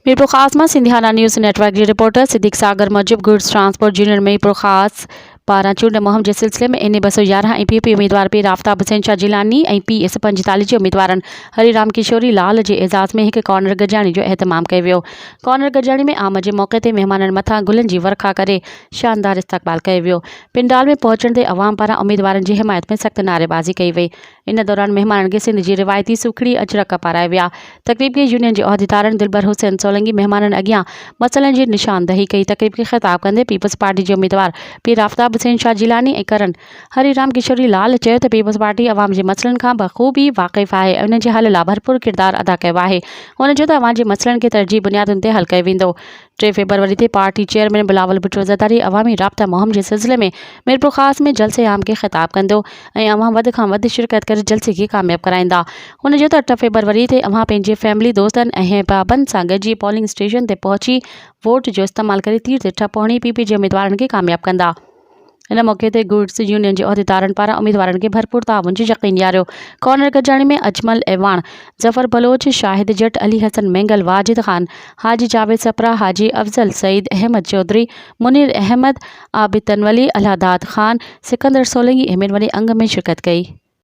मीरपुर खास में सिंधियाना news network की रिपोर्टर सिद्दीक सागर मूजिब गुड्स ट्रांसपोर्ट यूनियन मीरपुर खास पारा चूंड मुहिम के सिलसिले में एन 211 ऐं पीपी उम्मीदवार पीर आफ्ताब हुसैन शाह जिलानी ऐं PS 45 के उम्मीदवारनि हरिराम किशोरी लाल के एजाज़ में एक कॉर्नर गजाणी जो एहतमाम किया वियो। कॉर्नर गजाणी में आमद के मौके ते मेहमाननि मथां गुलनि जी वर्खा करे शानदार इस्तकबाल किया वियो। पिंडाल में पहुंचण ते अवाम पारां उम्मीदवारनि की हिमायत में सख्त नारेबाज़ी कई वई। इन दौरान मेहमाननि के सिंध की रिवायती सुखड़ी अजरक पाराए विया। तकरीब के यूनियन के अहदेदारनि दिलबर हुसैन सोलंकी मेहमाननि अगियां मसइलनि की निशानदही कई। तकरीब के खिताब कंदे पीपल्स पार्टी के उम्मीदवार पीर आफ्ताब हुसैन शाह जिलानी ऐं करण हरिराम किशोरी लाल चयो त पीपल्स पार्टी अवाम के मसइलनि खां बखूबी वाक़िफ़ है ऐं उन्हनि जे हल लाइ भरपूर किरदार अदा कयो आहे। हुन चयो त अवाम जे मसइलनि के तरजीह बुनियादुनि ते हल कयो वेंदो। 3 फरवरी ते पार्टी चेयरमैन बिलावल भुट्टो ज़रदारी अवामी राब्ता मुहिम के सिलसिले में मीरपुर खास में जलसे आम के खिताब कंदो ऐं अवां वध खां वध शिरकत करे जलसे के कामयाब कराइंदा। हुन चयो त 8 फरवरी ते अवां पंहिंजे फैमिली दोस्तनि ऐं अहबाबनि सां गॾिजी पोलिंग स्टेशन ते पहुची वोट जो इस्तेमाल करे तीर ते ठप हणी PP जे उम्मीदवारनि के कामयाब कंदा। इन मौके ते गुड्स यूनियन के अहदेदारनि पारां उम्मीदवारनि के भरपूर ताउन जो यकीन ॾियारियो। कॉर्नर गजाणी में अजमल एवान जफर बलोच शाहिद जट अली हसन मेंगल वाजिद खान हाजी जावेद सपरा हाजी अफजल सईद अहमद चौधरी मुनीर अहमद आबिद तनवली अलादाद खान सिकंदर सोलंकी अहमद वली अंग में शिरकत कई।